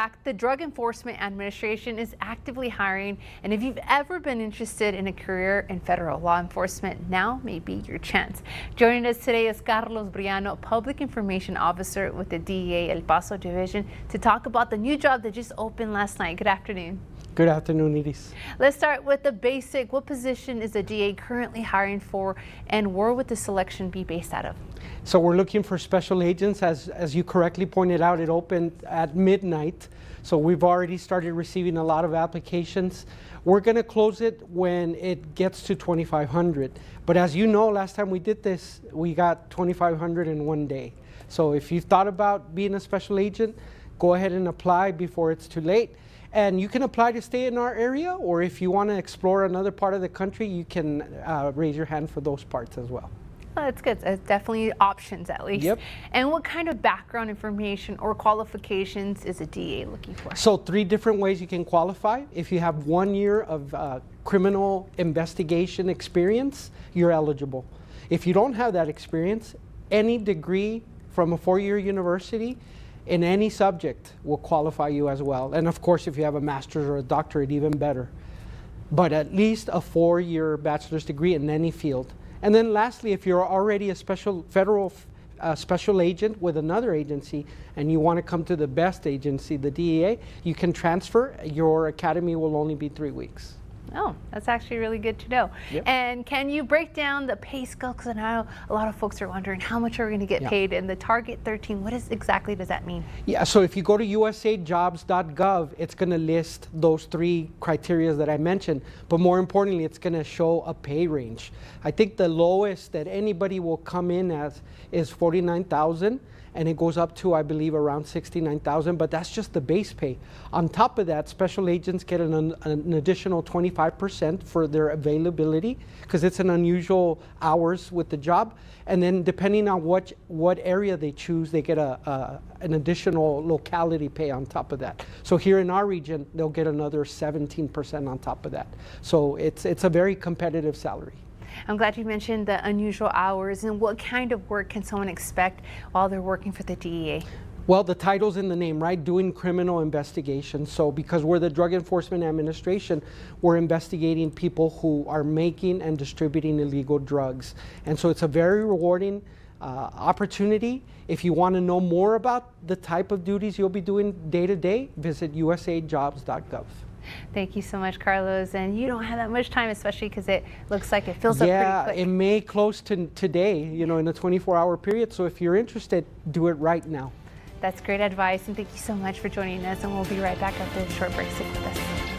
back. The Drug Enforcement Administration is actively hiring, and if you've ever been interested in a career in federal law enforcement, now may be your chance. Joining us today is Carlos Briano, Public Information Officer with the DEA El Paso Division, to talk about the new job that just opened last night. Good afternoon. Good afternoon, Iris. Let's start with the basic. What position is the DEA currently hiring for, and where would the selection be based out of? So we're looking for special agents. As you correctly pointed out, it opened at midnight. So we've already started receiving a lot of applications. We're going to close it when it gets to 2,500. But as you know, last time we did this, we got 2,500 in one day. So if you've thought about being a special agent, go ahead and apply before it's too late. And you can apply to stay in our area, or if you want to explore another part of the country, you can raise your hand for those parts as well. Oh, that's good. It's definitely options at least. Yep. And what kind of background information or qualifications is a DEA looking for? So 3 different ways you can qualify. If you have 1 year of criminal investigation experience, you're eligible. If you don't have that experience, any degree from a 4-year university in any subject will qualify you as well. And of course, if you have a master's or a doctorate, even better. But at least a 4-year bachelor's degree in any field. And then lastly, if you're already a federal special agent with another agency and you want to come to the best agency, the DEA, you can transfer. Your academy will only be 3 weeks. Oh, that's actually really good to know. Yep. And can you break down the pay scale? Because I know a lot of folks are wondering, how much are we going to get paid? And the target 13, what exactly does that mean? Yeah, so if you go to usajobs.gov, it's going to list those 3 criteria that I mentioned. But more importantly, it's going to show a pay range. I think the lowest that anybody will come in as is $49,000. And it goes up to, I believe, around $69,000, but that's just the base pay. On top of that, special agents get an additional 25% for their availability, because it's an unusual hours with the job. And then depending on what area they choose, they get an additional locality pay on top of that. So here in our region, they'll get another 17% on top of that. So it's a very competitive salary. I'm glad you mentioned the unusual hours. And what kind of work can someone expect while they're working for the DEA? Well, the title's in the name, right? Doing criminal investigation. So because we're the Drug Enforcement Administration, we're investigating people who are making and distributing illegal drugs. And so it's a very rewarding opportunity. If you want to know more about the type of duties you'll be doing day to day, visit usajobs.gov. Thank you so much, Carlos. And you don't have that much time, especially because it looks like it fills up pretty quick. Yeah, it may close to today, in a 24-hour period. So if you're interested, do it right now. That's great advice. And thank you so much for joining us. And we'll be right back after a short break. Stick with us.